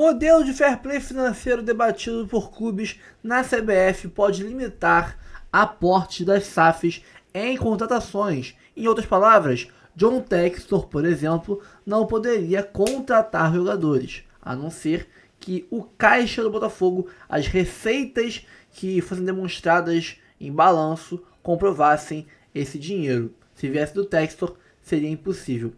Modelo de fair play financeiro debatido por clubes na CBF pode limitar aportes das SAFs em contratações. Em outras palavras, John Textor, por exemplo, não poderia contratar jogadores, a não ser que o caixa do Botafogo, as receitas que fossem demonstradas em balanço, comprovassem esse dinheiro. Se viesse do Textor, seria impossível.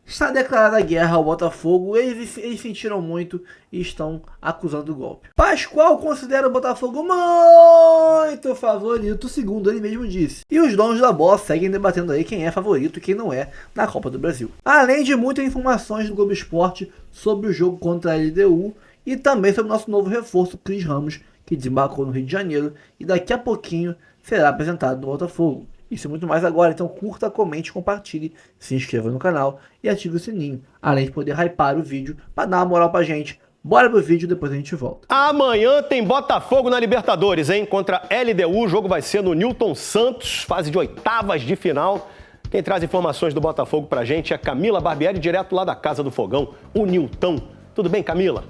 Está declarada a guerra ao Botafogo, eles sentiram muito e estão acusando o golpe. Pascoal considera o Botafogo muito favorito, segundo ele mesmo disse. E os donos da bola seguem debatendo aí quem é favorito e quem não é na Copa do Brasil. Além de muitas informações do Globo Esporte sobre o jogo contra a LDU e também sobre o nosso novo reforço, Cris Ramos, que desembarcou no Rio de Janeiro e daqui a pouquinho será apresentado no Botafogo. Isso e muito mais agora, então curta, comente, compartilhe, se inscreva no canal e ative o sininho, além de poder hypar o vídeo para dar uma moral pra gente. Bora pro vídeo, depois a gente volta. Amanhã tem Botafogo na Libertadores, hein? Contra a LDU, o jogo vai ser no Newton Santos, fase de oitavas de final. Quem traz informações do Botafogo pra gente é Camila Barbieri, direto lá da Casa do Fogão, o Newton. Tudo bem, Camila?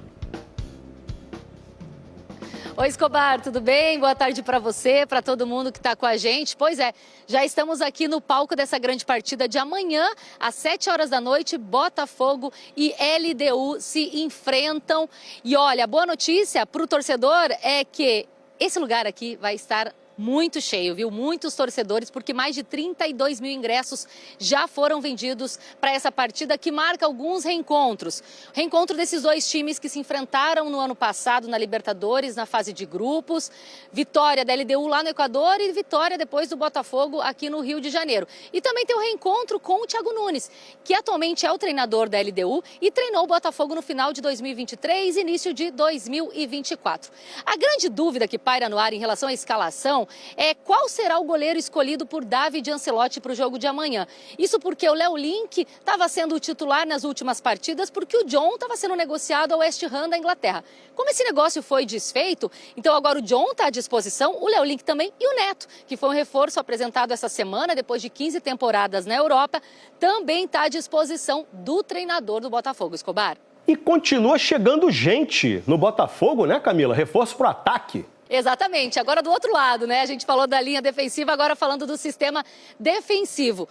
Oi, Escobar, tudo bem? Boa tarde para você, para todo mundo que está com a gente. Pois é, já estamos aqui no palco dessa grande partida de amanhã, às 7 horas da noite, Botafogo e LDU se enfrentam. E olha, a boa notícia para o torcedor é que esse lugar aqui vai estar muito cheio, viu? Muitos torcedores, porque mais de 32 mil ingressos já foram vendidos para essa partida que marca alguns reencontros. Reencontro desses dois times que se enfrentaram no ano passado na Libertadores, na fase de grupos. Vitória da LDU lá no Equador e vitória depois do Botafogo aqui no Rio de Janeiro. E também tem o reencontro com o Thiago Nunes, que atualmente é o treinador da LDU e treinou o Botafogo no final de 2023 e início de 2024. A grande dúvida que paira no ar em relação à escalação é qual será o goleiro escolhido por David Ancelotti para o jogo de amanhã. Isso porque o Léo Link estava sendo o titular nas últimas partidas porque o John estava sendo negociado ao West Ham da Inglaterra. Como esse negócio foi desfeito, então agora o John está à disposição, o Léo Link também e o Neto, que foi um reforço apresentado essa semana depois de 15 temporadas na Europa, também está à disposição do treinador do Botafogo, Escobar. E continua chegando gente no Botafogo, né, Camila? Reforço para o ataque. Exatamente. Agora do outro lado, né? A gente falou da linha defensiva, agora falando do sistema defensivo.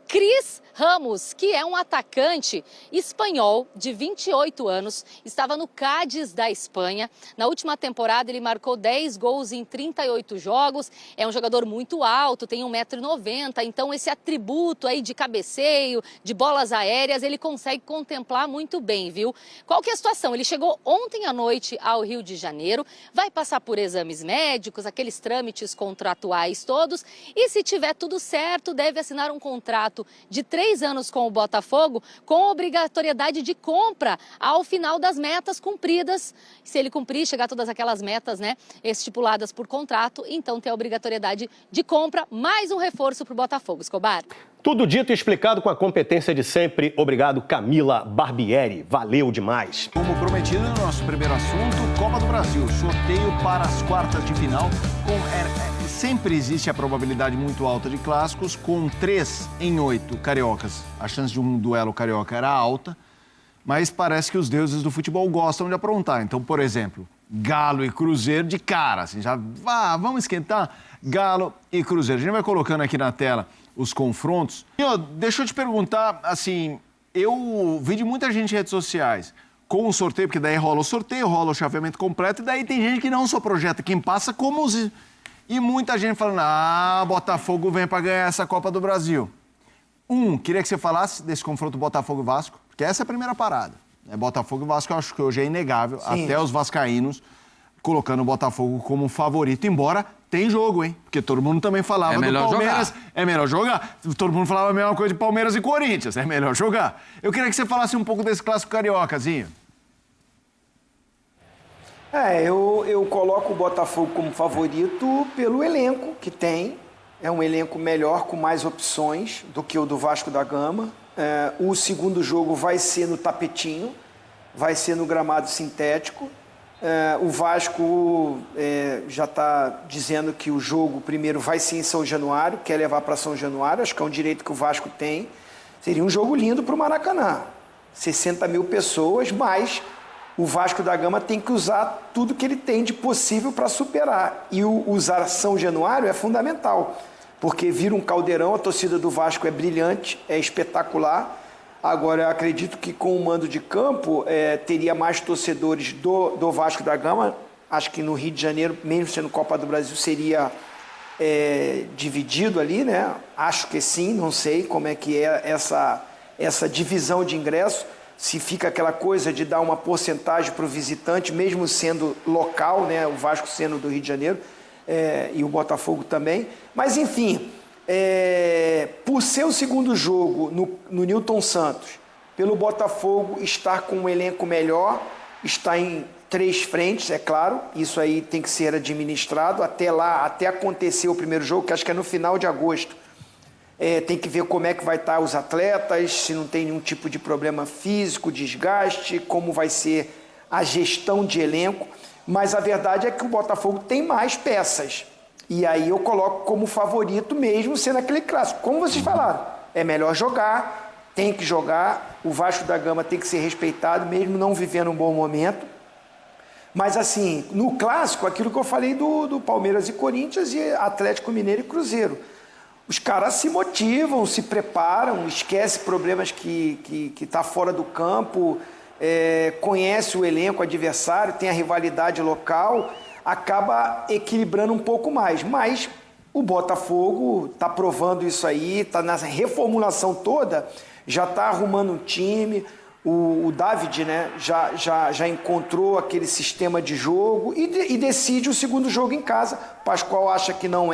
Cris Ramos, que é um atacante espanhol de 28 anos, estava no Cádiz da Espanha. Na última temporada ele marcou 10 gols em 38 jogos. É um jogador muito alto, tem 1,90 m, então esse atributo aí de cabeceio, de bolas aéreas, ele consegue contemplar muito bem, viu? Qual que é a situação? Ele chegou ontem à noite ao Rio de Janeiro, vai passar por exames médicos, aqueles trâmites contratuais todos, e se tiver tudo certo, deve assinar um contrato de 3 anos com o Botafogo, com obrigatoriedade de compra ao final das metas cumpridas. Se ele cumprir, chegar a todas aquelas metas, né, estipuladas por contrato, então tem a obrigatoriedade de compra, mais um reforço para o Botafogo, Escobar. Tudo dito e explicado com a competência de sempre. Obrigado, Camila Barbieri. Valeu demais. Como prometido, no nosso primeiro assunto, Copa do Brasil. Sorteio para as quartas de final. Sempre existe a probabilidade muito alta de clássicos, com 3 em 8 cariocas. A chance de um duelo carioca era alta, mas parece que os deuses do futebol gostam de aprontar. Então, por exemplo, Galo e Cruzeiro de cara, assim, já vamos esquentar? Galo e Cruzeiro. A gente vai colocando aqui na tela os confrontos. E, deixa eu te perguntar, assim, eu vi de muita gente em redes sociais com o sorteio, porque daí rola o sorteio, rola o chaveamento completo, e daí tem gente que não só projeta quem passa, como os... E muita gente falando, Botafogo vem para ganhar essa Copa do Brasil. Queria que você falasse desse confronto Botafogo e Vasco, porque essa é a primeira parada. Botafogo e Vasco, eu acho que hoje é inegável, sim, até os vascaínos colocando o Botafogo como favorito, embora tem jogo, hein? Porque todo mundo também falava do Palmeiras. Jogar. É melhor jogar. Todo mundo falava a mesma coisa de Palmeiras e Corinthians, é melhor jogar. Eu queria que você falasse um pouco desse clássico cariocazinho. Eu coloco o Botafogo como favorito pelo elenco que tem. É um elenco melhor, com mais opções do que o do Vasco da Gama. O segundo jogo vai ser no tapetinho, vai ser no gramado sintético. O Vasco já está dizendo que o jogo primeiro vai ser em São Januário, quer levar para São Januário, acho que é um direito que o Vasco tem. Seria um jogo lindo para o Maracanã. 60 mil pessoas, mas o Vasco da Gama tem que usar tudo que ele tem de possível para superar. E usar São Januário é fundamental, porque vira um caldeirão, a torcida do Vasco é brilhante, é espetacular. Agora, eu acredito que com o mando de campo, teria mais torcedores do Vasco da Gama. Acho que no Rio de Janeiro, mesmo sendo Copa do Brasil, seria dividido ali, né? Acho que sim, não sei como é que é essa divisão de ingresso. Se fica aquela coisa de dar uma porcentagem para o visitante, mesmo sendo local, né? O Vasco sendo do Rio de Janeiro, e o Botafogo também. Mas, enfim, por ser o segundo jogo no Newton Santos, pelo Botafogo estar com um elenco melhor, está em 3 frentes, é claro, isso aí tem que ser administrado até lá, até acontecer o primeiro jogo, que acho que é no final de agosto. Tem que ver como é que vai estar os atletas, se não tem nenhum tipo de problema físico, desgaste, como vai ser a gestão de elenco. Mas a verdade é que o Botafogo tem mais peças. E aí eu coloco como favorito mesmo sendo aquele clássico. Como vocês falaram, é melhor jogar, tem que jogar, o Vasco da Gama tem que ser respeitado, mesmo não vivendo um bom momento. Mas assim, no clássico, aquilo que eu falei do Palmeiras e Corinthians e Atlético Mineiro e Cruzeiro. Os caras se motivam, se preparam, esquece problemas que tá fora do campo, conhece o elenco adversário, tem a rivalidade local, acaba equilibrando um pouco mais. Mas o Botafogo está provando isso aí, está na reformulação toda, já está arrumando um time. O David, né, já encontrou aquele sistema de jogo e decide o segundo jogo em casa. Pascoal acha que não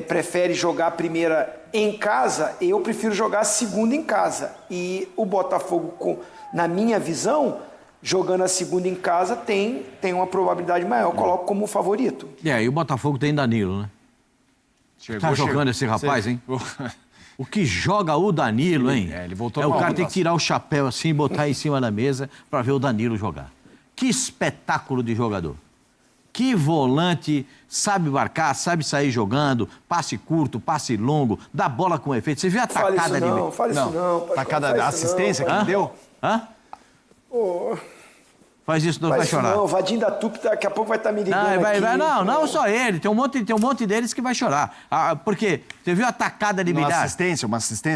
prefere jogar a primeira em casa, eu prefiro jogar a segunda em casa. E o Botafogo, na minha visão, jogando a segunda em casa, tem uma probabilidade maior. Eu coloco como favorito. E o Botafogo tem Danilo, né? Tá jogando esse rapaz, hein? O que joga o Danilo, hein? Ele voltou o cara tem que tirar o chapéu assim e botar em cima da mesa para ver o Danilo jogar. Que espetáculo de jogador. Que volante, sabe marcar, sabe sair jogando, passe curto, passe longo, dá bola com efeito. Você viu a tacada ali? Não, fala isso não. Tacada da assistência que ele deu? Hã? Faz isso, não vai chorar. Não, o Vadinho da Tupi daqui a pouco vai estar me ligando aqui. Não só ele. Tem um monte deles que vai chorar. Porque você viu a tacada de bilhar? Uma assistência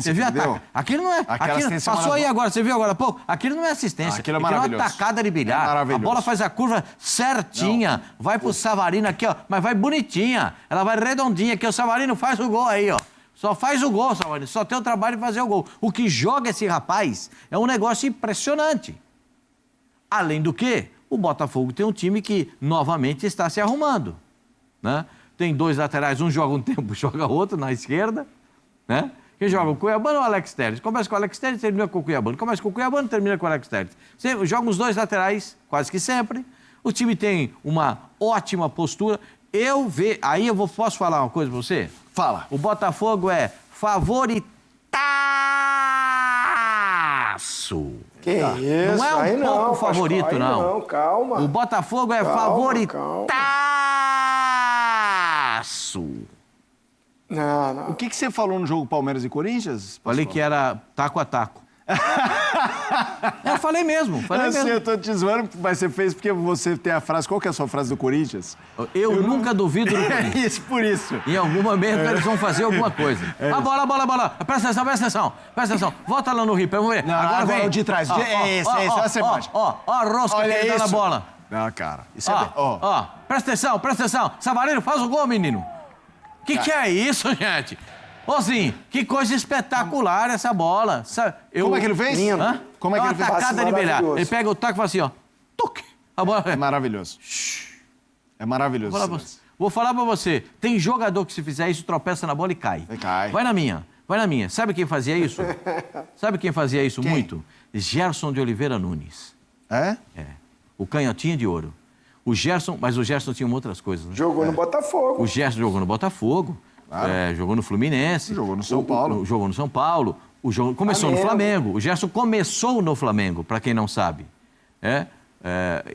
Você viu que ele deu? Aquilo não é... Passou aí agora, você viu agora há pouco? Aquilo não é assistência. Aquilo é maravilhoso. Aquilo é uma tacada de bilhar. A bola faz a curva certinha. Vai pro Savarino aqui, ó. Mas vai bonitinha. Ela vai redondinha aqui. O Savarino faz o gol aí, ó. Só faz o gol, Savarino. Só tem o trabalho de fazer o gol. O que joga esse rapaz é um negócio impressionante. Além do que, o Botafogo tem um time que, novamente, está se arrumando, né? Tem 2 laterais, um joga um tempo, joga outro na esquerda, né? Quem joga o Cuiabano ou o Alex Telles? Começa com o Alex Telles, termina com o Cuiabano. Começa com o Cuiabano, termina com o Alex Telles. Você joga os 2 laterais, quase que sempre. O time tem uma ótima postura. Aí eu posso falar uma coisa pra você? Fala. O Botafogo é favoritaço. Que isso? Não é um pouco favorito, Pascoal, não. Não, calma. O Botafogo é favoritaço. Não. O que você falou no jogo Palmeiras e Corinthians? Falei que era taco a taco. Eu falei mesmo. Eu tô te zoando, mas você fez porque você tem a frase... Qual que é a sua frase do Corinthians? Eu nunca duvido do Corinthians. É isso, por isso. Em algum momento eles vão fazer alguma coisa. A bola. Presta atenção. Volta lá no Rio, vamos ver. Não, agora vem o de trás. Esse, essa é mágica. Ó, a rosca que ele dá na bola. Não, cara. Isso é... Presta atenção. Savarino, faz o gol, menino. Que é isso, gente? Zinho, que coisa espetacular essa bola. Como é que ele fez? Lindo. Como é que ele fez? Uma tacada de bilhar. Ele pega o taco e fala assim, ó. Tuc. A bola... É maravilhoso. É maravilhoso. Vou falar pra você. Tem jogador que se fizer isso, tropeça na bola e cai. Vai na minha. Sabe quem fazia isso? Muito? Gerson de Oliveira Nunes. É? O canhotinha de ouro. Mas o Gerson tinha outras coisas. Né? Jogou no Botafogo. O Gerson jogou no Botafogo. Claro. Jogou no Fluminense. Jogou no São Paulo. Jogou no São Paulo. Começou no Flamengo. O Gerson começou no Flamengo, para quem não sabe.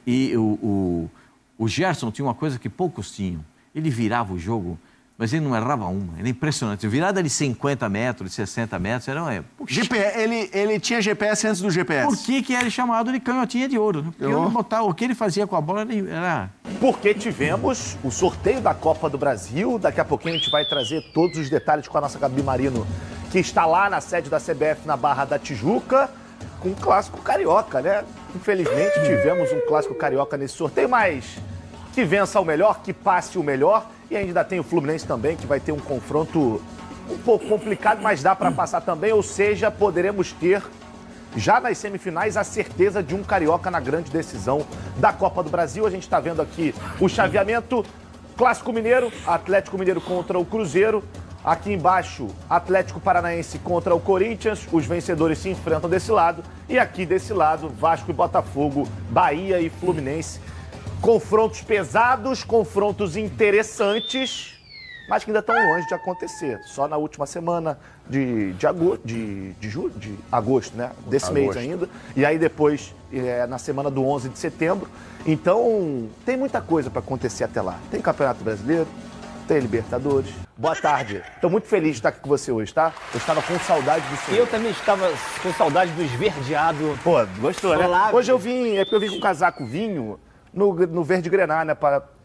E o Gerson tinha uma coisa que poucos tinham. Ele virava o jogo mas ele não errava uma. Ele é impressionante. Virada de 50 metros, de 60 metros, era... Ele tinha GPS antes do GPS. Por que era chamado de canhotinha de ouro? Né? Porque o que ele fazia com a bola era... Porque tivemos o sorteio da Copa do Brasil. Daqui a pouquinho a gente vai trazer todos os detalhes com a nossa Gabi Marino, que está lá na sede da CBF, na Barra da Tijuca, com um clássico carioca, né? Infelizmente tivemos um clássico carioca nesse sorteio, mas que vença o melhor, que passe o melhor. E ainda tem o Fluminense também, que vai ter um confronto um pouco complicado, mas dá para passar também. Ou seja, poderemos ter, já nas semifinais, a certeza de um carioca na grande decisão da Copa do Brasil. A gente está vendo aqui o chaveamento. Clássico Mineiro, Atlético Mineiro contra o Cruzeiro. Aqui embaixo, Atlético Paranaense contra o Corinthians. Os vencedores se enfrentam desse lado. E aqui desse lado, Vasco e Botafogo, Bahia e Fluminense. Confrontos pesados, confrontos interessantes, mas que ainda estão longe de acontecer. Só na última semana de agosto, né? Desse mês ainda. E aí depois, na semana do 11 de setembro. Então, tem muita coisa para acontecer até lá. Tem Campeonato Brasileiro, tem Libertadores. Boa tarde. Estou muito feliz de estar aqui com você hoje, tá? Eu estava com saudade do senhor. Eu também estava com saudade do esverdeado. Pô, gostou, né? Olá, hoje eu vim, porque eu vim com um casaco vinho no verde grená, né?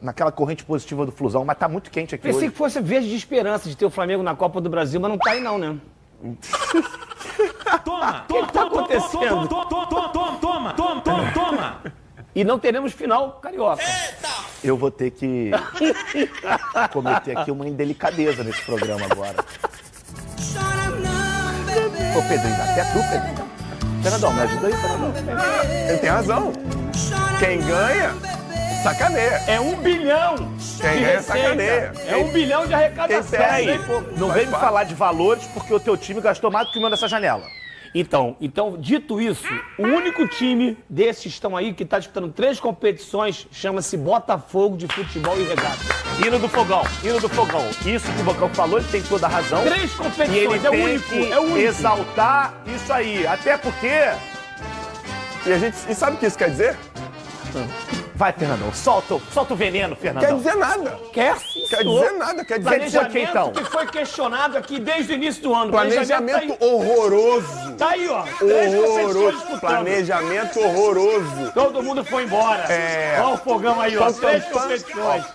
Naquela corrente positiva do Flusão, mas tá muito quente aqui Pensei hoje. que fosse verde de esperança de ter o Flamengo na Copa do Brasil, mas não tá aí não, né? Toma! O que tá acontecendo? Toma! E não teremos final carioca. Eu vou ter que cometer aqui uma indelicadeza nesse programa agora. Ô, Pedrinho, até tu, Pedrinho. Fernandão, me ajuda aí, Fernandão. Ele tem razão. Quem ganha, sacaneia. É 1 bilhão Quem de ganha, receita. sacaneia. É 1 bilhão de arrecadação. Quem perde, Não vem me falar de valores, porque o teu time gastou mais do que o meu nessa janela. Então, dito isso, o único time desses estão aí que está disputando 3 competições chama-se Botafogo de Futebol e Regata. Hino do fogão. Isso que o Bocão falou, ele tem toda a razão. 3 competições, E ele é o tem único, que é o único. exaltar isso aí. Até porque... E sabe o que isso quer dizer? Vai, Fernandão, solta o veneno, Fernandão. Quer dizer nada. Quer sim, Quer senhor. dizer nada. Quer dizer Planejamento então? que foi questionado aqui desde o início do ano. planejamento tá aí. horroroso. Tá aí, ó. 3 competições disputando. Planejamento horroroso. Todo mundo foi embora. Olha o fogão aí, ó. 3 competições.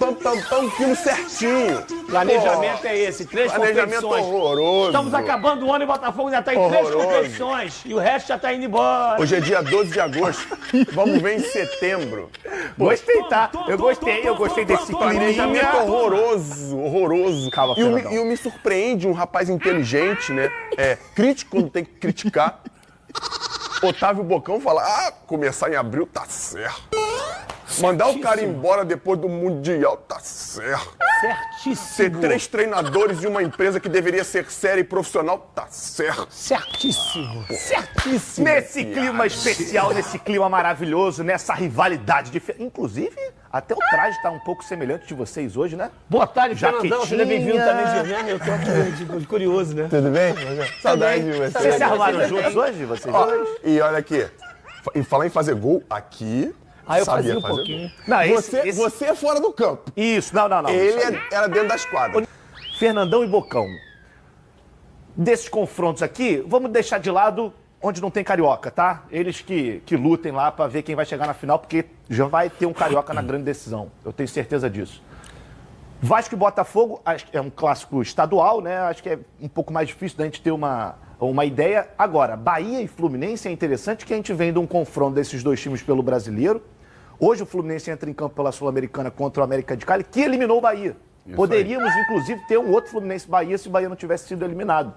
Quilo certinho. Planejamento é esse, 3 Planejamento competições. horroroso. Estamos acabando o ano e o Botafogo já tá em 3 Horroroso. competições. E o resto já tá indo embora. Hoje é dia 12 de agosto. Vamos ver em setembro. Gostei, tá? Eu gostei desse Planejamento clima. horroroso. Calma, E Fernandão. eu me surpreende um rapaz inteligente, né? Crítico quando tem que criticar. Otávio Bocão fala, começar em abril tá certo. Mandar o cara embora depois do Mundial tá certo. Ser Certíssimo. 3 treinadores de uma empresa que deveria ser séria e profissional tá certo. Certíssimo. Certíssimo. Nesse clima especial, nesse clima maravilhoso, nessa rivalidade. Inclusive, até o traje tá um pouco semelhante de vocês hoje, né? Boa tarde, Jaquetinha. Fernandão. Seja bem-vindo também, Germano. Eu tô aqui de curioso, né? Tudo bem? Saudade de você. Vocês se armaram juntos hoje, vocês dois? E olha aqui, em falar em fazer gol aqui, Ah, eu sabia fazia um fazer pouquinho. gol. Não, Você é fora do campo. Isso, não. Ele isso aí. era dentro das quadras. Fernandão e Bocão. Desses confrontos aqui, vamos deixar de lado onde não tem carioca, tá? Eles que lutem lá pra ver quem vai chegar na final, porque já vai ter um carioca na grande decisão. Eu tenho certeza disso. Vasco e Botafogo é um clássico estadual, né? Acho que é um pouco mais difícil da gente ter uma ideia. Agora, Bahia e Fluminense é interessante que a gente vem de um confronto desses dois times pelo Brasileiro. Hoje o Fluminense entra em campo pela Sul-Americana contra o América de Cali, que eliminou o Bahia. Poderíamos, inclusive, ter um outro Fluminense-Bahia se o Bahia não tivesse sido eliminado.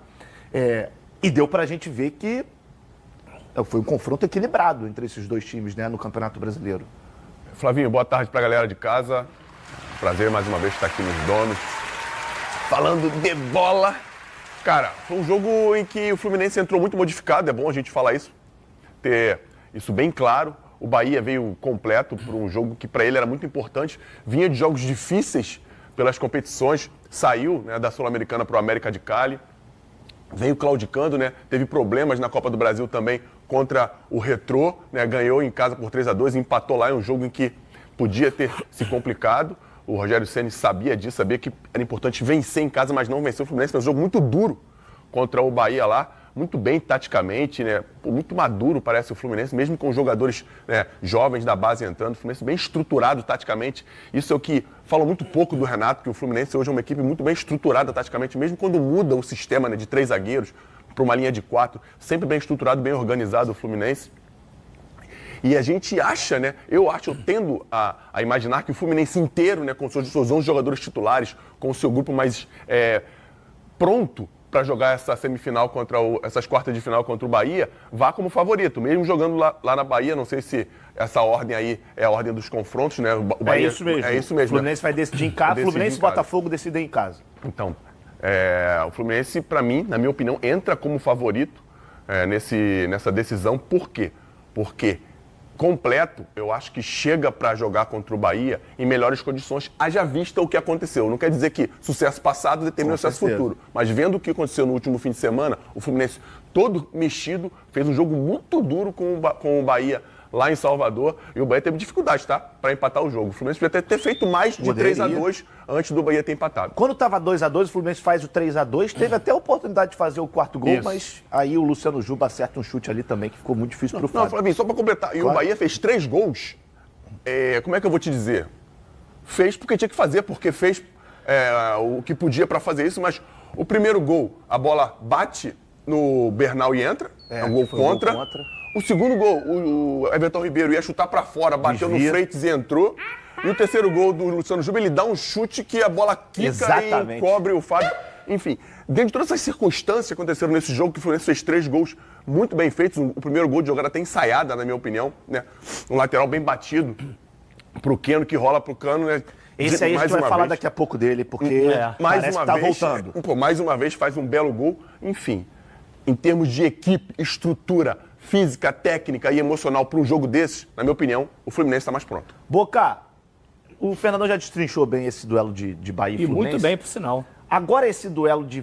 E deu pra gente ver que foi um confronto equilibrado entre esses dois times, né, no Campeonato Brasileiro. Flavinho, boa tarde pra galera de casa. Prazer mais uma vez estar aqui nos donos. Falando de bola. Cara, foi um jogo em que o Fluminense entrou muito modificado, é bom a gente falar isso. Ter isso bem claro. O Bahia veio completo para um jogo que para ele era muito importante. Vinha de jogos difíceis pelas competições. Saiu, né, da Sul-Americana para o América de Cali. Veio claudicando, né? Teve problemas na Copa do Brasil também contra o Retrô, né? Ganhou em casa por 3-2, empatou lá em um jogo em que podia ter se complicado. O Rogério Ceni sabia disso, sabia que era importante vencer em casa, mas não vencer o Fluminense. Foi um jogo muito duro contra o Bahia lá, muito bem taticamente, né? Muito maduro parece o Fluminense, mesmo com jogadores, né, jovens da base entrando. O Fluminense bem estruturado taticamente. Isso é o que fala muito pouco do Renato, que o Fluminense hoje é uma equipe muito bem estruturada taticamente, mesmo quando muda o sistema, né, de 3 zagueiros para uma linha de 4. Sempre bem estruturado, bem organizado o Fluminense. E a gente acha, né? Eu tendo a imaginar que o Fluminense inteiro, né, com seus 11 jogadores titulares, com o seu grupo mais pronto para jogar essa semifinal essas quartas de final contra o Bahia, vá como favorito. Mesmo jogando lá na Bahia, não sei se essa ordem aí é a ordem dos confrontos, né? O Bahia, é isso mesmo. É isso mesmo. O Fluminense vai decidir em casa, Fluminense e Botafogo decidem em casa. Então, o Fluminense, para mim, na minha opinião, entra como favorito nessa decisão. Por quê? Porque completo, eu acho que chega para jogar contra o Bahia em melhores condições, haja vista o que aconteceu. Não quer dizer que sucesso passado determina o sucesso futuro, mas vendo o que aconteceu no último fim de semana, o Fluminense todo mexido, fez um jogo muito duro com o Bahia lá em Salvador, e o Bahia teve dificuldade, tá? Para empatar o jogo. O Fluminense podia ter feito mais de 3-2 antes do Bahia ter empatado. Quando estava 2-2, o Fluminense faz o 3-2, teve até a oportunidade de fazer o quarto gol, mas aí o Luciano Juba acerta um chute ali também, que ficou muito difícil pro Fábio. Não, Flavinho, só para completar, e o Bahia fez 3 gols, como é que eu vou te dizer? Fez porque tinha que fazer, porque fez o que podia para fazer isso, mas o primeiro gol, a bola bate no Bernal e entra, é um gol contra. O segundo gol, o Everton Ribeiro ia chutar para fora, bateu no Freitas e entrou. E o terceiro gol do Luciano Juba, ele dá um chute que a bola quica e encobre o Fábio. Enfim, dentro de todas essas circunstâncias que aconteceram nesse jogo, que o Fluminense fez 3 gols muito bem feitos. O primeiro gol de jogada até ensaiada, na minha opinião, né? Um lateral bem batido pro Keno, que rola pro Cano, né? Esse aí a gente vai falar daqui a pouco dele, porque parece que tá voltando. Mais uma vez faz um belo gol. Enfim, em termos de equipe, estrutura, física, técnica e emocional para um jogo desses, na minha opinião, o Fluminense está mais pronto. Boca, o Fernandão já destrinchou bem esse duelo de Bahia e Fluminense. E muito bem, por sinal. Agora esse duelo de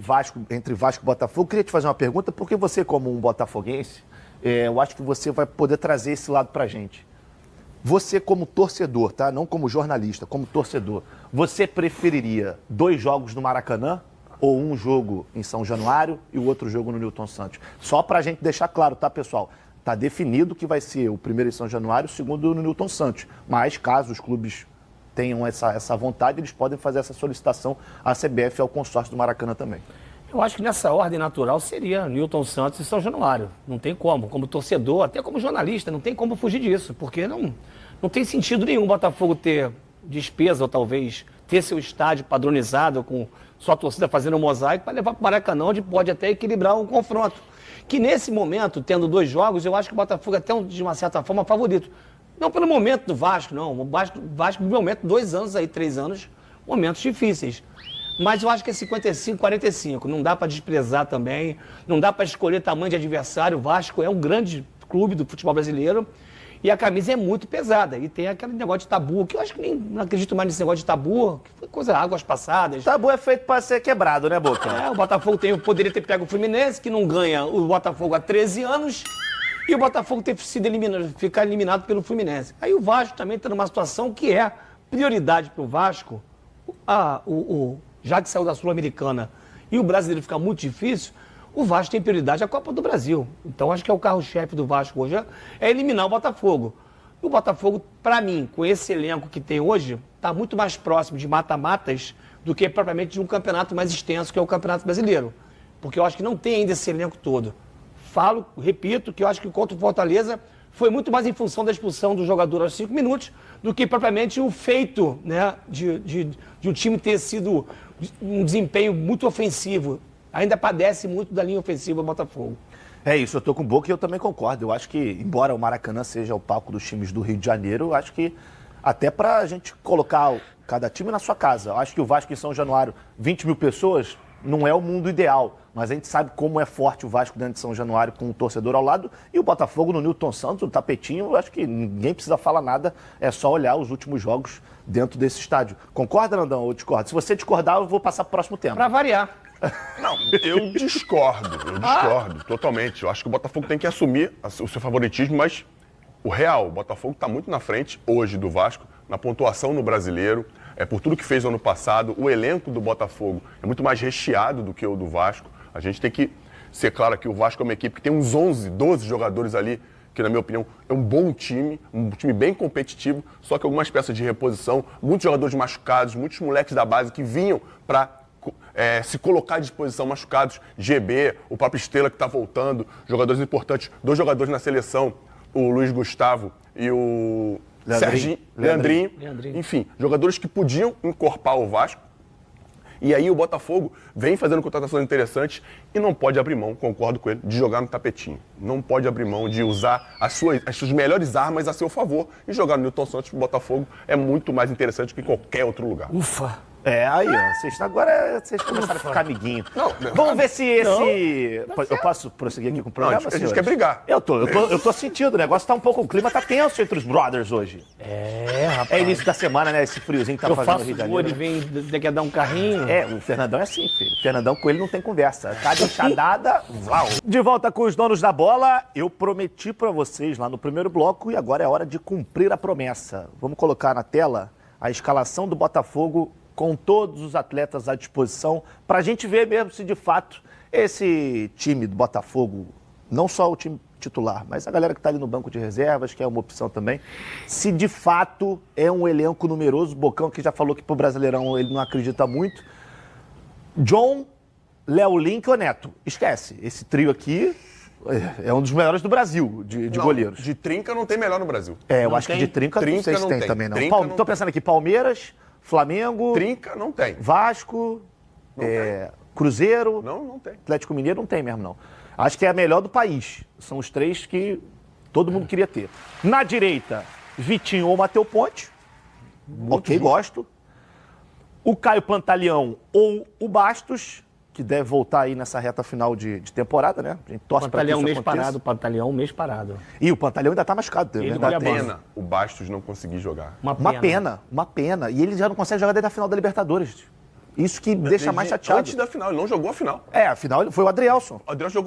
entre Vasco e Botafogo, queria te fazer uma pergunta, porque você, como um botafoguense, eu acho que você vai poder trazer esse lado pra gente. Você, como torcedor, tá? Não como jornalista, como torcedor, você preferiria 2 jogos no Maracanã ou um jogo em São Januário e o outro jogo no Newton Santos? Só pra gente deixar claro, tá, pessoal? Tá definido que vai ser o primeiro em São Januário e o segundo no Newton Santos. Mas, caso os clubes tenham essa vontade, eles podem fazer essa solicitação à CBF e ao consórcio do Maracanã também. Eu acho que nessa ordem natural seria Newton Santos e São Januário. Não tem como torcedor, até como jornalista, não tem como fugir disso, porque não tem sentido nenhum o Botafogo ter despesa, ou talvez ter seu estádio padronizado com sua torcida fazendo um mosaico para levar para o Maracanã, onde pode até equilibrar um confronto. Que nesse momento, tendo 2 jogos, eu acho que o Botafogo é até, de uma certa forma, favorito. Não pelo momento do Vasco, não. O Vasco no momento, 2 anos aí, 3 anos, momentos difíceis. Mas eu acho que é 55-45. Não dá para desprezar também, não dá para escolher tamanho de adversário. O Vasco é um grande clube do futebol brasileiro e a camisa é muito pesada. E tem aquele negócio de tabu, que eu acho que não acredito mais nesse negócio de tabu, que foi coisa águas passadas. Tabu é feito para ser quebrado, né, Boca? O Botafogo poderia ter pego o Fluminense, que não ganha o Botafogo há 13 anos, e o Botafogo ter sido ficar eliminado pelo Fluminense. Aí o Vasco também está numa situação que é prioridade para o Vasco, já que saiu da Sul-Americana e o brasileiro fica muito difícil, o Vasco tem prioridade à Copa do Brasil. Então, acho que é o carro-chefe do Vasco hoje é eliminar o Botafogo. E o Botafogo, para mim, com esse elenco que tem hoje, está muito mais próximo de mata-matas do que propriamente de um campeonato mais extenso, que é o Campeonato Brasileiro. Porque eu acho que não tem ainda esse elenco todo. Repito, que eu acho que contra o Fortaleza foi muito mais em função da expulsão do jogador aos 5 minutos do que propriamente o feito, né, de o time ter sido um desempenho muito ofensivo. Ainda padece muito da linha ofensiva do Botafogo. É isso, eu tô com o Boca e eu também concordo. Eu acho que, embora o Maracanã seja o palco dos times do Rio de Janeiro, eu acho que até pra gente colocar cada time na sua casa. Eu acho que o Vasco em São Januário, 20 mil pessoas, não é o mundo ideal. Mas a gente sabe como é forte o Vasco dentro de São Januário com o torcedor ao lado. E o Botafogo no Newton Santos, o tapetinho, eu acho que ninguém precisa falar nada. É só olhar os últimos jogos dentro desse estádio. Concorda, Nandão, ou discorda? Se você discordar, eu vou passar pro próximo tema. Pra variar. Não, eu discordo totalmente. Eu acho que o Botafogo tem que assumir o seu favoritismo, mas o Botafogo está muito na frente hoje do Vasco, na pontuação no Brasileiro, por tudo que fez no ano passado. O elenco do Botafogo é muito mais recheado do que o do Vasco. A gente tem que ser claro que o Vasco é uma equipe que tem uns 11, 12 jogadores ali, que na minha opinião é um bom time, um time bem competitivo, só que algumas peças de reposição, muitos jogadores machucados, muitos moleques da base que vinham para se colocar à disposição machucados, GB, o próprio Estrela que está voltando, jogadores importantes, 2 jogadores na seleção, o Luiz Gustavo e o Leandrinho. Enfim, jogadores que podiam encorpar o Vasco. E aí o Botafogo vem fazendo contratações interessantes e não pode abrir mão, concordo com ele, de jogar no tapetinho. Não pode abrir mão de usar as suas melhores armas a seu favor. E jogar no Newton Santos pro Botafogo é muito mais interessante que em qualquer outro lugar. Ufa! Aí, ó, agora vocês começaram a ficar amiguinho. Vamos ver se esse... Eu posso prosseguir aqui com o programa, a gente quer brigar. Eu tô sentindo, o negócio tá um pouco... O clima tá tenso entre os brothers hoje. Rapaz. É início da semana, né? Esse friozinho que tá fazendo no Rio de Janeiro. Ele vem, quer dar um carrinho. O Fernandão é assim, filho. O Fernandão com ele não tem conversa. Tá de enxadada, uau. De volta com os donos da bola, eu prometi pra vocês lá no primeiro bloco e agora é hora de cumprir a promessa. Vamos colocar na tela a escalação do Botafogo com todos os atletas à disposição, para a gente ver mesmo se de fato esse time do Botafogo, não só o time titular, mas a galera que está ali no banco de reservas, que é uma opção também, se de fato é um elenco numeroso. Bocão que já falou que pro Brasileirão ele não acredita muito. John, Léo Link ou Neto? Esquece, esse trio aqui é um dos melhores do Brasil, de goleiros. De trinca não tem melhor no Brasil. Eu acho que de trinca não sei se tem também, não. Tô pensando aqui, Palmeiras... Flamengo... Trinca não tem. Vasco, Cruzeiro... Não tem. Atlético Mineiro não tem mesmo, não. Acho que é a melhor do país. São os 3 que todo mundo queria ter. Na direita, Vitinho ou Matheus Ponte. Ok, gosto. O Caio Pantaleão ou o Bastos, que deve voltar aí nessa reta final de temporada, né? A gente torce para que isso aconteça. Pantaleão mês parado. E o Pantaleão ainda tá machucado. Ele uma pena o Bastos não conseguir jogar. Uma pena. E ele já não consegue jogar desde a final da Libertadores. Isso que deixa mais chateado. Antes da final, ele não jogou a final. A final foi o Adrielson. O Adrielson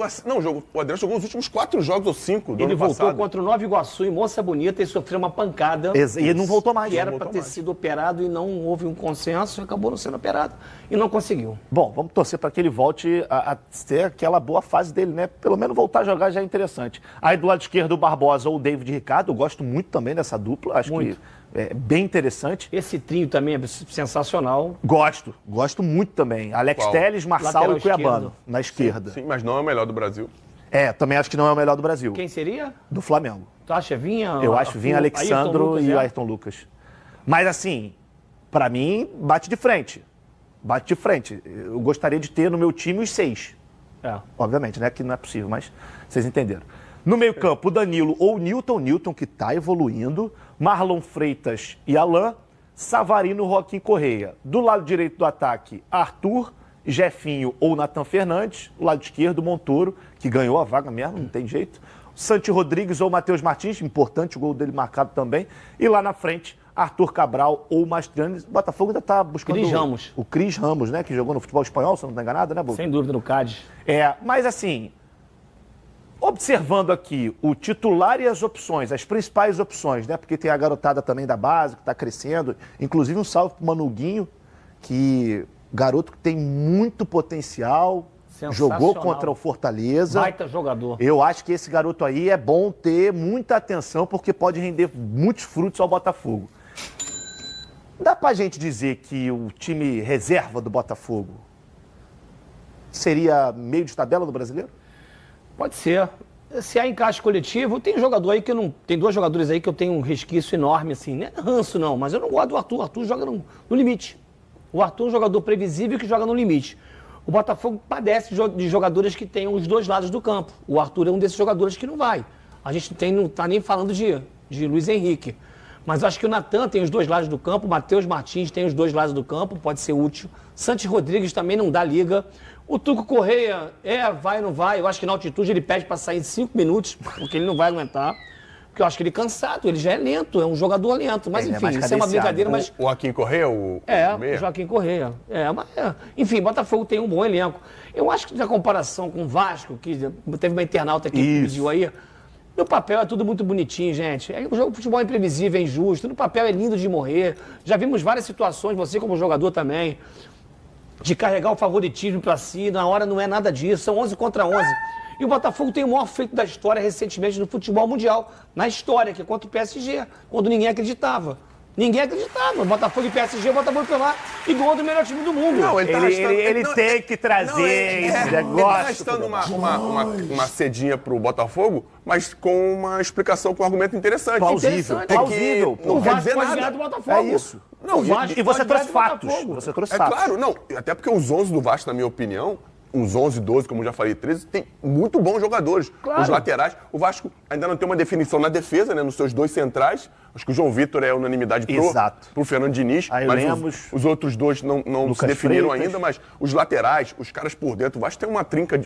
jogou os últimos 4 jogos ou 5 do ano passado. Ele voltou contra o Nova Iguaçu em Moça Bonita e sofreu uma pancada. E ele não voltou mais. Que era para ter sido operado e não houve um consenso, acabou não sendo operado e não conseguiu. Bom, vamos torcer para que ele volte a ter aquela boa fase dele, né? Pelo menos voltar a jogar já é interessante. Aí do lado esquerdo o Barbosa ou o David Ricardo, eu gosto muito também dessa dupla, acho que é bem interessante. Esse trio também é sensacional. Gosto muito também. Alex Telles, Marçal e Cuiabano, na esquerda. Sim, mas não é o melhor do Brasil. Também acho que não é o melhor do Brasil. Quem seria? Do Flamengo. Tu acha Vinha? Eu acho Vinha, Alexandro e o Ayrton Lucas. Mas assim, pra mim, bate de frente. Eu gostaria de ter no meu time os 6. Obviamente, né? Que não é possível, mas vocês entenderam. No meio-campo, o Danilo ou o Newton, que tá evoluindo. Marlon Freitas e Alain. Savarino, Joaquim Correia. Do lado direito do ataque, Arthur, Jefinho ou Natan Fernandes. Do lado esquerdo, Montoro, que ganhou a vaga mesmo, não tem jeito. Santi Rodrigues ou Matheus Martins, importante o gol dele marcado também. E lá na frente, Arthur Cabral ou Mastriani. O Botafogo ainda está buscando o Cris Ramos, né? Que jogou no futebol espanhol, se não está enganado, né, Boca? Sem dúvida, no Cádiz. Mas assim, observando aqui o titular e as opções, as principais opções, né? Porque tem a garotada também da base, que está crescendo. Inclusive um salve pro Manuguinho, que garoto que tem muito potencial. Jogou contra o Fortaleza. Baita jogador. Eu acho que esse garoto aí é bom ter muita atenção, porque pode render muitos frutos ao Botafogo. Dá pra gente dizer que o time reserva do Botafogo seria meio de tabela do Brasileiro? Pode ser. Se há encaixe coletivo, tem jogador aí que eu não. Tem 2 jogadores aí que eu tenho um resquício enorme, assim, não é ranço, não, mas eu não gosto do Arthur. O Arthur joga no limite. O Arthur é um jogador previsível que joga no limite. O Botafogo padece de jogadores que tenham os 2 lados do campo. O Arthur é um desses jogadores que não vai. A gente não está nem falando de Luiz Henrique. Mas acho que o Natan tem os 2 lados do campo, o Matheus Martins tem os 2 lados do campo, pode ser útil. Santi Rodrigues também não dá liga. O Tuco Correia, vai ou não vai? Eu acho que na altitude ele pede para sair em 5 minutos, porque ele não vai aguentar. Porque eu acho que ele é cansado, ele já é lento, é um jogador lento. Mas enfim, isso é uma brincadeira, mas... O Joaquim Correia, o Joaquim Correia. Enfim, Botafogo tem um bom elenco. Eu acho que na comparação com o Vasco, que teve uma internauta que pediu aí, No papel é tudo muito bonitinho, gente. O jogo de futebol é imprevisível, é injusto. No papel é lindo de morrer. Já vimos várias situações, você como jogador também, de carregar o favoritismo pra si. Na hora não é nada disso, são 11 contra 11. E o Botafogo tem o maior feito da história recentemente no futebol mundial. Na história, que é contra o PSG, quando ninguém acreditava. Ninguém acreditava. O Botafogo e PSG, o Botafogo foi lá e ganhou do melhor time do mundo. Não, ele tem que trazer esse negócio. Ele está dando uma cedinha pro Botafogo, mas com uma explicação, com um argumento interessante. Plausível. Plausível. O quer Vasco dizer pode nada. ganhar do Botafogo. É isso. Não, E você trouxe fatos. Você trouxe fatos. Claro, não. Até porque os 11 do Vasco, na minha opinião, uns 11, 12, como eu já falei, 13, tem muito bons jogadores. Claro. Os laterais. O Vasco ainda não tem uma definição na defesa, né? Nos seus dois centrais. Acho que o João Vitor é unanimidade pro Fernando Diniz. Aí mas os outros dois não se definiram Freitas. ainda, mas os laterais, os caras por dentro, o Vasco tem uma trinca,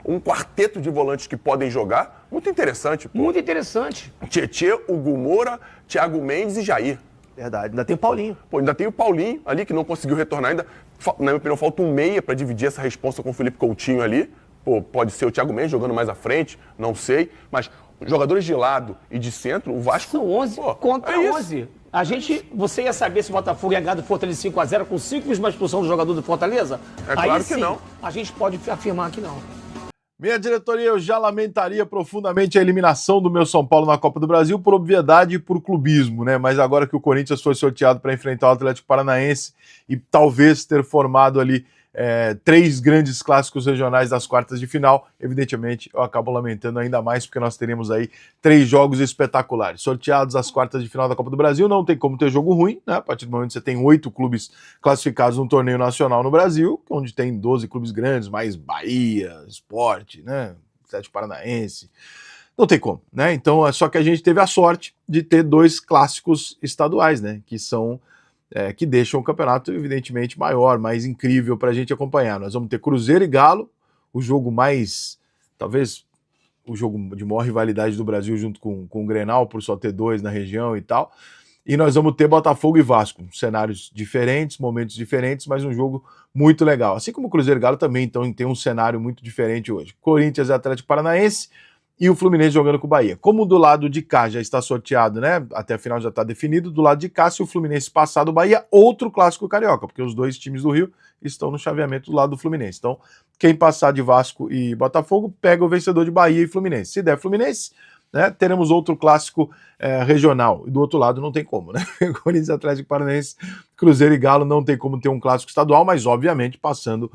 um quarteto de volantes que podem jogar. Muito interessante, pô. Muito interessante. Tietê, Hugo Moura, Thiago Mendes e Jair. Verdade. Ainda tem o Paulinho. Pô, ainda tem o Paulinho ali, que não conseguiu retornar ainda. Na minha opinião, falta um meia para dividir essa responsa com o Felipe Coutinho ali. Pô, pode ser o Thiago Mendes jogando mais à frente, não sei. Mas jogadores de lado e de centro, o Vasco... São 11 contra é 11. Você ia saber se o Botafogo ia ganhar do Fortaleza 5-0 com 5 vezes uma expulsão do jogador do Fortaleza? É claro Aí, que sim, não. A gente pode afirmar que não. Minha diretoria, eu já lamentaria profundamente a eliminação do meu São Paulo na Copa do Brasil por obviedade e por clubismo, né? Mas agora que o Corinthians foi sorteado para enfrentar o Atlético Paranaense e talvez ter formado ali 3 grandes clássicos regionais das quartas de final, evidentemente eu acabo lamentando ainda mais porque nós teremos aí 3 jogos espetaculares. Sorteados às quartas de final da Copa do Brasil, não tem como ter jogo ruim, né? A partir do momento que você tem 8 clubes classificados num torneio nacional no Brasil, onde tem 12 clubes grandes, mais Bahia, Sport, né? Atlético Paranaense. Não tem como, né? Então, só que a gente teve a sorte de ter 2 clássicos estaduais, né? Que são que deixam o campeonato, evidentemente, maior, mais incrível para a gente acompanhar. Nós vamos ter Cruzeiro e Galo, o jogo mais, talvez, o jogo de maior rivalidade do Brasil junto com o Grenal, por só ter 2 na região e tal. E nós vamos ter Botafogo e Vasco, cenários diferentes, momentos diferentes, mas um jogo muito legal. Assim como o Cruzeiro e Galo também então, tem um cenário muito diferente hoje. Corinthians e Atlético Paranaense, e o Fluminense jogando com o Bahia. Como do lado de cá já está sorteado, né? Até a final já está definido, do lado de cá, se o Fluminense passar do Bahia, outro clássico carioca, porque os 2 times do Rio estão no chaveamento do lado do Fluminense. Então, quem passar de Vasco e Botafogo, pega o vencedor de Bahia e Fluminense. Se der Fluminense, né, teremos outro clássico regional. E do outro lado não tem como, né? Corinthians, Atlético Paranaense, Cruzeiro e Galo não tem como ter um clássico estadual, mas obviamente passando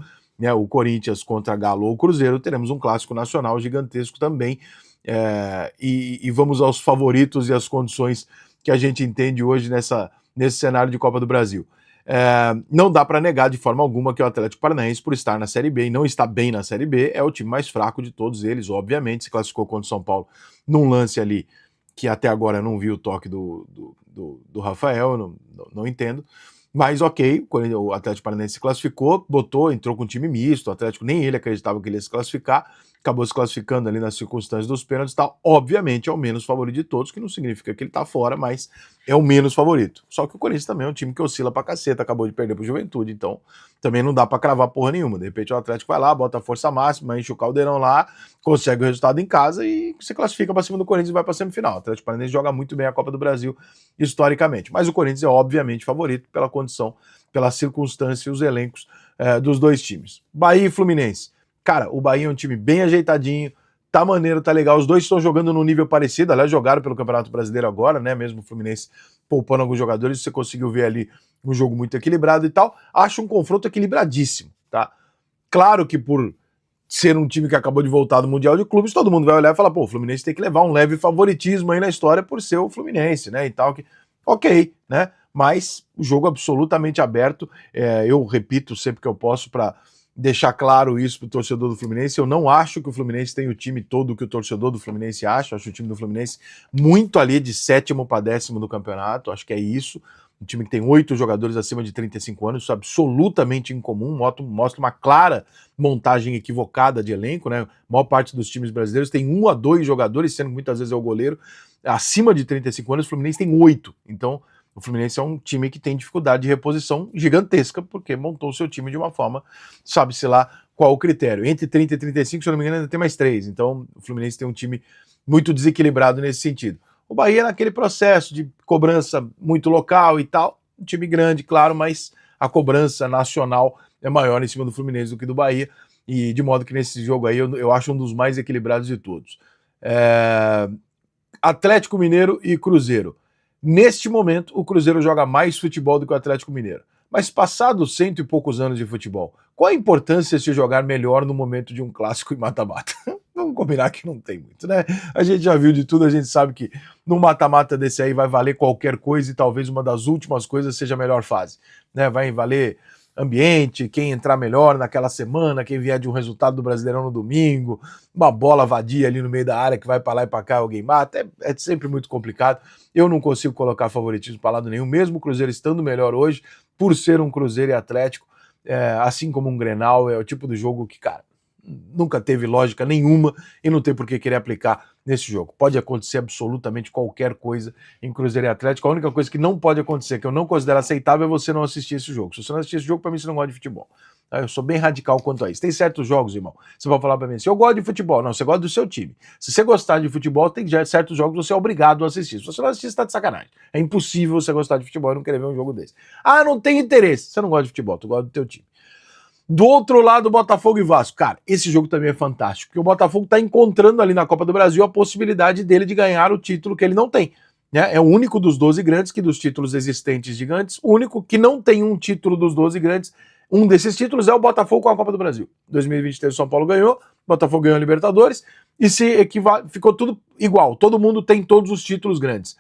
o Corinthians contra Galo ou Cruzeiro, teremos um clássico nacional gigantesco também, e vamos aos favoritos e as condições que a gente entende hoje nesse cenário de Copa do Brasil. Não dá para negar de forma alguma que o Atlético Paranaense, por estar na Série B e não está bem na Série B, é o time mais fraco de todos eles, obviamente, se classificou contra o São Paulo num lance ali que até agora eu não vi o toque do Rafael, eu não entendo. Mas ok, quando o Atlético Paranaense se classificou, entrou com um time misto, o Atlético nem ele acreditava que ele ia se classificar, acabou se classificando ali nas circunstâncias dos pênaltis e tal. Obviamente é o menos favorito de todos, que não significa que ele tá fora, mas é o menos favorito. Só que o Corinthians também é um time que oscila pra caceta, acabou de perder pro Juventude, então também não dá pra cravar porra nenhuma. De repente o Atlético vai lá, bota a força máxima, enche o caldeirão lá, consegue o resultado em casa e se classifica pra cima do Corinthians e vai pra semifinal. O Atlético Paranaense joga muito bem a Copa do Brasil historicamente, mas o Corinthians é obviamente favorito pela condição, pela circunstância e os elencos dos 2 times. Bahia e Fluminense. Cara, o Bahia é um time bem ajeitadinho, tá maneiro, tá legal. Os 2 estão jogando num nível parecido, aliás, jogaram pelo Campeonato Brasileiro agora, né? Mesmo o Fluminense poupando alguns jogadores, você conseguiu ver ali um jogo muito equilibrado e tal. Acho um confronto equilibradíssimo, tá? Claro que por ser um time que acabou de voltar do Mundial de Clubes, todo mundo vai olhar e falar, pô, o Fluminense tem que levar um leve favoritismo aí na história por ser o Fluminense, né? E tal, ok, né? Mas o jogo absolutamente aberto, eu repito sempre que eu posso para deixar claro isso pro torcedor do Fluminense. Eu não acho que o Fluminense tem o time todo que o torcedor do Fluminense acha. Eu acho o time do Fluminense muito ali de 7º para 10º do campeonato. Acho que é isso. Um time que tem 8 jogadores acima de 35 anos, isso é absolutamente incomum, mostra uma clara montagem equivocada de elenco, né? A maior parte dos times brasileiros tem 1 a 2 jogadores, sendo que muitas vezes é o goleiro, acima de 35 anos, o Fluminense tem 8. Então, o Fluminense é um time que tem dificuldade de reposição gigantesca, porque montou o seu time de uma forma, sabe-se lá qual o critério. Entre 30 e 35, se eu não me engano, ainda tem mais 3. Então, o Fluminense tem um time muito desequilibrado nesse sentido. O Bahia naquele processo de cobrança muito local e tal, um time grande, claro, mas a cobrança nacional é maior em cima do Fluminense do que do Bahia, e de modo que nesse jogo aí eu acho um dos mais equilibrados de todos. Atlético Mineiro e Cruzeiro. Neste momento, o Cruzeiro joga mais futebol do que o Atlético Mineiro. Mas passados 100 e poucos anos de futebol, qual a importância de se jogar melhor no momento de um clássico e mata-mata? Vamos combinar que não tem muito, né? A gente já viu de tudo, a gente sabe que no mata-mata desse aí vai valer qualquer coisa e talvez uma das últimas coisas seja a melhor fase, né? Vai valer ambiente, quem entrar melhor naquela semana, quem vier de um resultado do Brasileirão no domingo, uma bola vadia ali no meio da área que vai para lá e para cá, alguém mata, é sempre muito complicado. Eu não consigo colocar favoritismo para lado nenhum, mesmo o Cruzeiro estando melhor hoje, por ser um Cruzeiro e Atlético, assim como um Grenal, é o tipo de jogo que, cara, nunca teve lógica nenhuma e não tem por que querer aplicar nesse jogo. Pode acontecer absolutamente qualquer coisa em Cruzeiro e Atlético. A única coisa que não pode acontecer, que eu não considero aceitável, é você não assistir esse jogo. Se você não assistir esse jogo, para mim você não gosta de futebol. Eu sou bem radical quanto a isso. Tem certos jogos, irmão, você vai falar para mim assim, eu gosto de futebol. Não, você gosta do seu time. Se você gostar de futebol, tem certos jogos você é obrigado a assistir. Se você não assistir, você tá de sacanagem. É impossível você gostar de futebol e não querer ver um jogo desse. Ah, não tem interesse. Você não gosta de futebol, tu gosta do teu time. Do outro lado, Botafogo e Vasco. Cara, esse jogo também é fantástico, porque o Botafogo está encontrando ali na Copa do Brasil a possibilidade dele de ganhar o título que ele não tem. Né? É o único dos 12 grandes que dos títulos existentes gigantes, o único que não tem um título dos 12 grandes. Um desses títulos é o Botafogo com a Copa do Brasil. 2023 o São Paulo ganhou, o Botafogo ganhou a Libertadores e ficou tudo igual. Todo mundo tem todos os títulos grandes.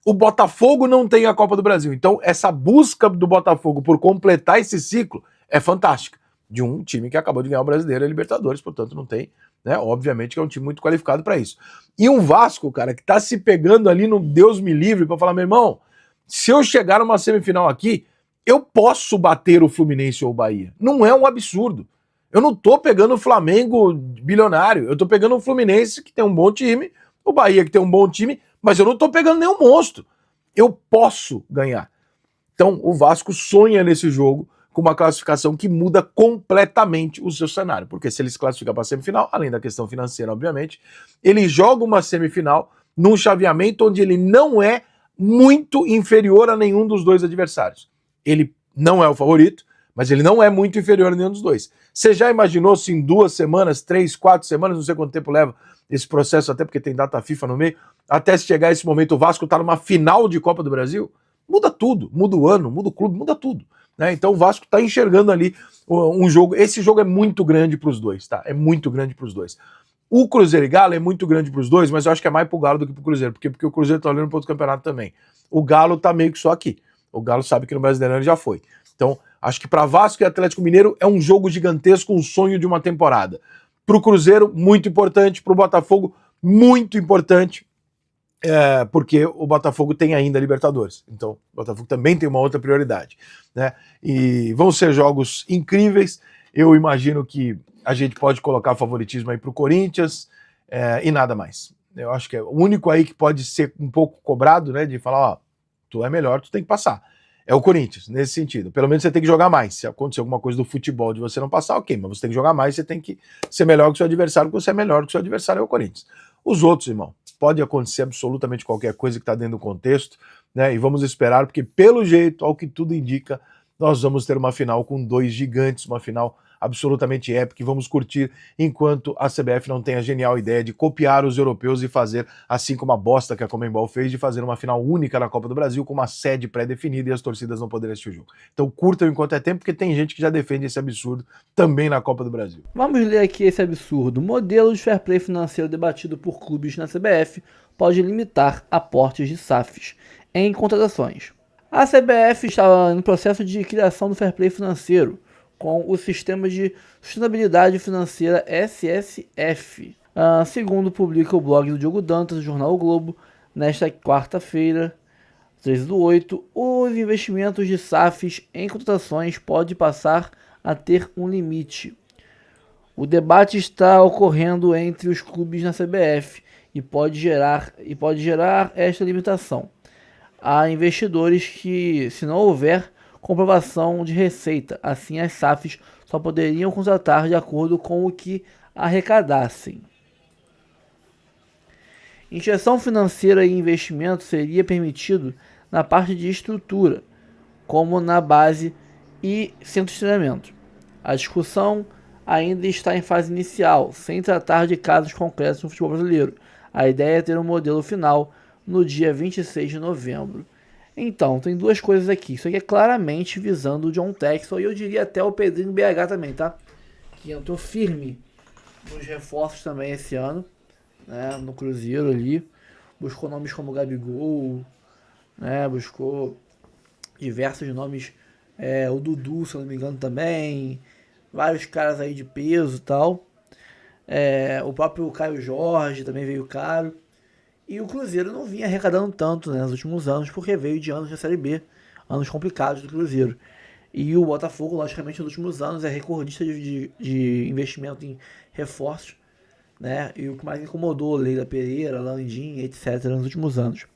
O Botafogo não tem a Copa do Brasil. Então, essa busca do Botafogo por completar esse ciclo é fantástica. De um time que acabou de ganhar o Brasileiro e a Libertadores, portanto não tem, né? Obviamente que é um time muito qualificado para isso. E um Vasco, cara, que tá se pegando ali no Deus me livre para falar, meu irmão, se eu chegar numa semifinal aqui, eu posso bater o Fluminense ou o Bahia. Não é um absurdo. Eu não tô pegando o Flamengo bilionário, eu tô pegando o Fluminense que tem um bom time, o Bahia que tem um bom time, mas eu não tô pegando nenhum monstro. Eu posso ganhar. Então o Vasco sonha nesse jogo com uma classificação que muda completamente o seu cenário. Porque se ele se classifica para a semifinal, além da questão financeira, obviamente, ele joga uma semifinal num chaveamento onde ele não é muito inferior a nenhum dos dois adversários. Ele não é o favorito, mas ele não é muito inferior a nenhum dos dois. Você já imaginou se em 2 semanas, 3, 4 semanas, não sei quanto tempo leva esse processo, até porque tem data FIFA no meio, até se chegar esse momento o Vasco tá numa final de Copa do Brasil? Muda tudo, muda o ano, muda o clube, muda tudo. Né? Então o Vasco está enxergando ali um jogo. Esse jogo é muito grande para os dois, tá? É muito grande para os dois. O Cruzeiro e Galo é muito grande para os dois, mas eu acho que é mais para o Galo do que para o Cruzeiro, porque o Cruzeiro está olhando para outro campeonato também. O Galo tá meio que só aqui. O Galo sabe que no Brasileirão ele já foi. Então acho que para Vasco e Atlético Mineiro é um jogo gigantesco, um sonho de uma temporada. Para o Cruzeiro, muito importante. Para o Botafogo, muito importante. Porque o Botafogo tem ainda a Libertadores. Então, o Botafogo também tem uma outra prioridade. Né? E vão ser jogos incríveis. Eu imagino que a gente pode colocar favoritismo aí para o Corinthians e nada mais. Eu acho que é o único aí que pode ser um pouco cobrado, né? De falar, ó, tu é melhor, tu tem que passar. É o Corinthians, nesse sentido. Pelo menos você tem que jogar mais. Se acontecer alguma coisa do futebol de você não passar, ok. Mas você tem que jogar mais, você tem que ser melhor que o seu adversário, porque você é melhor que o seu adversário é o Corinthians. Os outros, irmão, pode acontecer absolutamente qualquer coisa que está dentro do contexto, né? E vamos esperar, porque pelo jeito, ao que tudo indica, nós vamos ter uma final com 2 gigantes, uma final absolutamente épica, e vamos curtir enquanto a CBF não tem a genial ideia de copiar os europeus e fazer, assim como a bosta que a Conmebol fez, de fazer uma final única na Copa do Brasil com uma sede pré-definida e as torcidas não poderem assistir o jogo. Então curtam enquanto é tempo, porque tem gente que já defende esse absurdo também na Copa do Brasil. Vamos ler aqui esse absurdo. Modelo de fair play financeiro debatido por clubes na CBF pode limitar aportes de SAFs em contratações. A CBF estava no processo de criação do fair play financeiro, com o Sistema de Sustentabilidade Financeira SSF. Segundo publica o blog do Diogo Dantas, do jornal O Globo, nesta quarta-feira, 13/8, os investimentos de SAFs em contratações podem passar a ter um limite. O debate está ocorrendo entre os clubes na CBF e pode gerar esta limitação. Há investidores que, se não houver comprovação de receita, assim as SAFs só poderiam contratar de acordo com o que arrecadassem. Injeção financeira e investimento seria permitido na parte de estrutura, como na base e centro de treinamento. A discussão ainda está em fase inicial, sem tratar de casos concretos no futebol brasileiro. A ideia é ter um modelo final no dia 26 de novembro. Então, tem duas coisas aqui. Isso aqui é claramente visando o John Textor e eu diria até o Pedrinho BH também, tá? Que entrou firme nos reforços também esse ano, né? No Cruzeiro ali. Buscou nomes como Gabigol, né? Buscou diversos nomes, o Dudu, se eu não me engano, também. Vários caras aí de peso e tal. O próprio Caio Jorge também veio caro. E o Cruzeiro não vinha arrecadando tanto, né, nos últimos anos, porque veio de anos da Série B, anos complicados do Cruzeiro. E o Botafogo, logicamente, nos últimos anos é recordista de investimento em reforços, né? E o que mais incomodou, Leila Pereira, Landim, etc., nos últimos anos.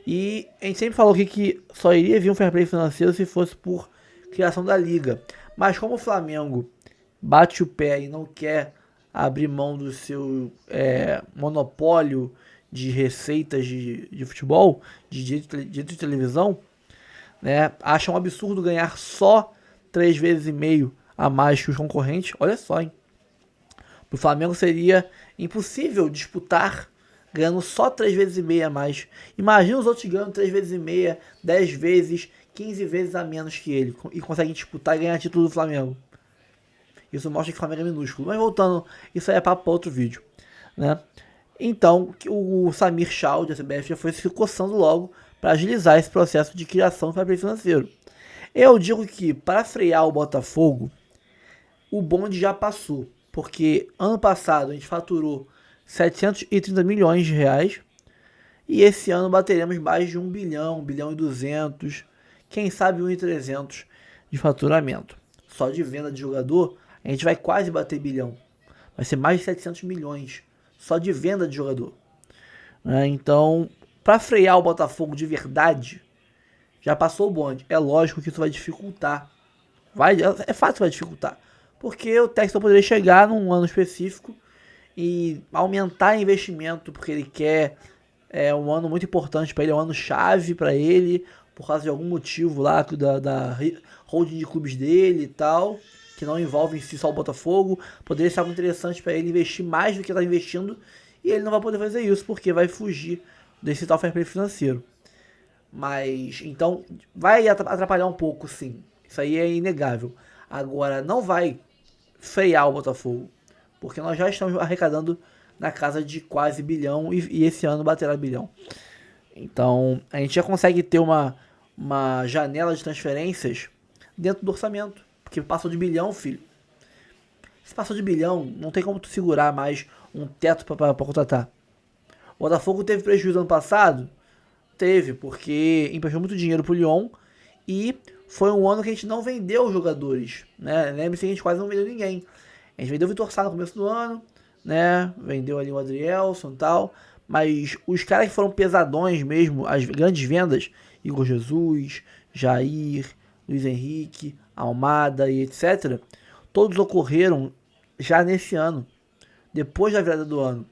E a gente sempre falou aqui que só iria vir um fair play financeiro se fosse por criação da liga. Mas como o Flamengo bate o pé e não quer abrir mão do seu monopólio de receitas de futebol, de direito de televisão, né, acha um absurdo ganhar só 3,5 vezes a mais que os concorrentes. Olha só, hein? Para o Flamengo seria impossível disputar ganhando só 3,5 vezes a mais. Imagina os outros ganhando 3,5 vezes, 10 vezes, 15 vezes a menos que ele e conseguem disputar e ganhar título do Flamengo. Isso mostra que o Flamengo é minúsculo. Mas voltando, isso aí é papo para outro vídeo, né? Então, o Samir Chau, da CBF, já foi se coçando logo para agilizar esse processo de criação do fair play financeiro. Eu digo que, para frear o Botafogo, o bonde já passou. Porque ano passado a gente faturou 730 milhões de reais. E esse ano bateremos mais de 1 bilhão, 1 bilhão e 200, quem sabe 1 e 300 de faturamento. Só de venda de jogador, a gente vai quase bater bilhão. Vai ser mais de 700 milhões. Só de venda de jogador. Então, para frear o Botafogo de verdade, já passou o bonde. É lógico que isso vai dificultar. É fato que vai dificultar. Porque o Textor poderia chegar num ano específico e aumentar investimento, porque ele quer um ano muito importante para ele, é um ano chave para ele, por causa de algum motivo lá da holding de clubes dele e tal, que não envolve em si só o Botafogo. Poderia ser algo interessante para ele investir mais do que está investindo, e ele não vai poder fazer isso porque vai fugir desse tal fair play financeiro. Mas, então, vai atrapalhar um pouco, sim. Isso aí é inegável. Agora, não vai frear o Botafogo, porque nós já estamos arrecadando na casa de quase bilhão e esse ano baterá bilhão. Então, a gente já consegue ter uma janela de transferências dentro do orçamento. Porque passou de bilhão, filho. Se passou de bilhão, não tem como tu segurar mais um teto para contratar. O Botafogo teve prejuízo ano passado? Teve, porque emprestou muito dinheiro pro Lyon e foi um ano que a gente não vendeu os jogadores, né? Lembre-se que a gente quase não vendeu ninguém. A gente vendeu o Vitor Sá no começo do ano, né? Vendeu ali o Adrielson e tal. Mas os caras que foram pesadões mesmo, as grandes vendas, Igor Jesus, Jair, Luiz Henrique, Almada e etc., todos ocorreram já nesse ano, depois da virada do ano.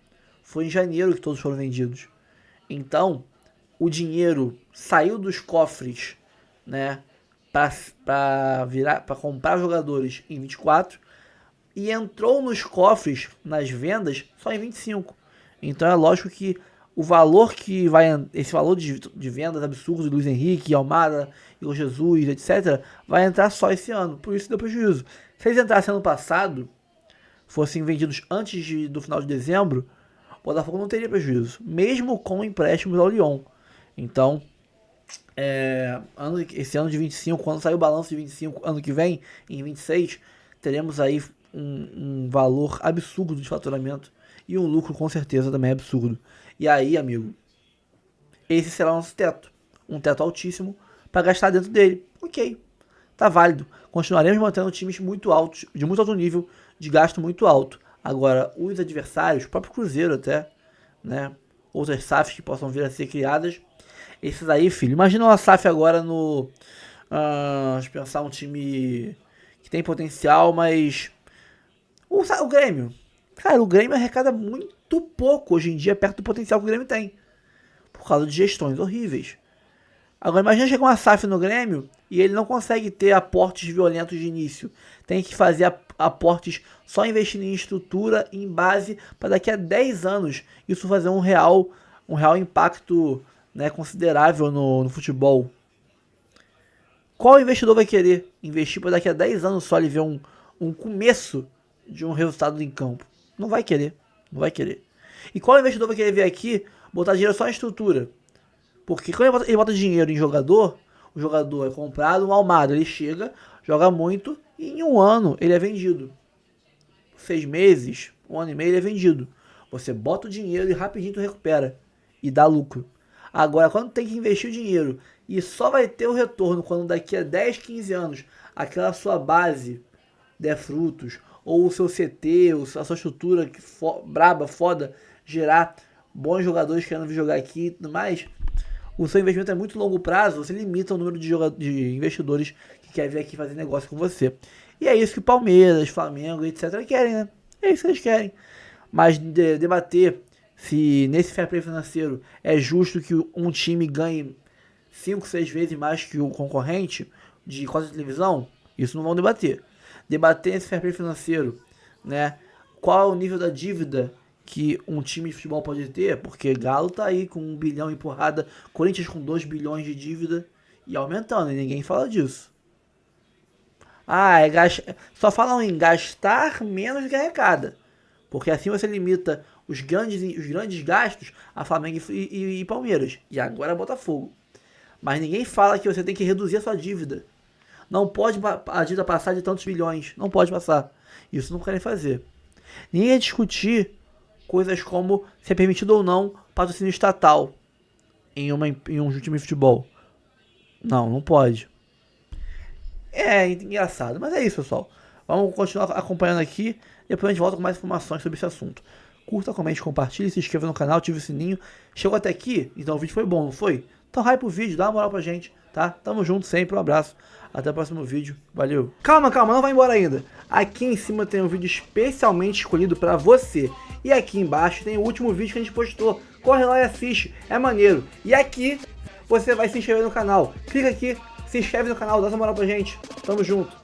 Foi em janeiro que todos foram vendidos. Então, o dinheiro saiu dos cofres, né, para comprar jogadores em 24 e entrou nos cofres, nas vendas, só em 25. Então é lógico que o valor que vai, esse valor de vendas absurdo de Luiz Henrique, Almada, Igor Jesus, etc., vai entrar só esse ano. Por isso deu prejuízo. Se eles entrassem ano passado, fossem vendidos antes do final de dezembro, o Botafogo não teria prejuízo, mesmo com empréstimos ao Lyon. Então, esse ano de 25, quando sair o balanço de 25, ano que vem, em 26, teremos aí um valor absurdo de faturamento e um lucro com certeza também absurdo. E aí, amigo, esse será o nosso teto. Um teto altíssimo para gastar dentro dele. Ok, tá válido. Continuaremos mantendo times muito altos, de muito alto nível, de gasto muito alto. Agora, os adversários, o próprio Cruzeiro até, né, outras SAFs que possam vir a ser criadas, esses aí, filho, imagina uma SAF agora no... deixa eu pensar, um time que tem potencial, mas... O Grêmio. Cara, o Grêmio arrecada muito pouco hoje em dia perto do potencial que o Grêmio tem. Por causa de gestões horríveis. Agora imagina chegar uma SAF no Grêmio e ele não consegue ter aportes violentos de início. Tem que fazer aportes só investindo em estrutura, em base, para daqui a 10 anos isso fazer um real impacto, né, considerável no futebol. Qual investidor vai querer investir para daqui a 10 anos só ele ver um começo de um resultado em campo? Não vai querer. Não vai querer. E qual investidor vai querer vir aqui botar dinheiro só em estrutura? Porque quando ele bota dinheiro em jogador, o jogador é comprado, um Almada, ele chega, joga muito e em um ano ele é vendido. 6 meses, 1 ano e meio ele é vendido. Você bota o dinheiro e rapidinho tu recupera e dá lucro. Agora, quando tem que investir o dinheiro e só vai ter o retorno quando daqui a 10, 15 anos aquela sua base der frutos, ou o seu CT, a sua estrutura braba, foda, gerar bons jogadores querendo vir jogar aqui e tudo mais, o seu investimento é muito longo prazo, você limita o número de investidores que querem vir aqui fazer negócio com você. E é isso que Palmeiras, Flamengo, etc. querem, né? É isso que eles querem. Mas debater se nesse fair play financeiro é justo que um time ganhe 5, 6 vezes mais que o concorrente de cota de televisão, isso não vão debater. Debater esse fair play financeiro, né? Qual é o nível da dívida que um time de futebol pode ter, porque Galo tá aí com 1 bilhão em porrada, Corinthians com 2 bilhões de dívida e aumentando, e ninguém fala disso. Só falam em gastar menos do que arrecada, porque assim você limita os grandes gastos a Flamengo e Palmeiras, e agora Botafogo. Mas ninguém fala que você tem que reduzir a sua dívida. Não pode a dívida passar de tantos bilhões, não pode passar. Isso não querem fazer. Ninguém ia discutir coisas como se é permitido ou não patrocínio estatal em um time de futebol. Não pode. É engraçado, mas é isso, pessoal. Vamos continuar acompanhando aqui. Depois a gente volta com mais informações sobre esse assunto. Curta, comente, compartilhe, se inscreva no canal, ative o sininho. Chegou até aqui? Então o vídeo foi bom, não foi? Então hype o vídeo, dá uma moral pra gente, tá? Tamo junto sempre, um abraço. Até o próximo vídeo. Valeu. Calma, não vai embora ainda. Aqui em cima tem um vídeo especialmente escolhido pra você. E aqui embaixo tem o último vídeo que a gente postou. Corre lá e assiste, é maneiro. E aqui você vai se inscrever no canal. Clica aqui, se inscreve no canal, dá essa moral pra gente. Tamo junto.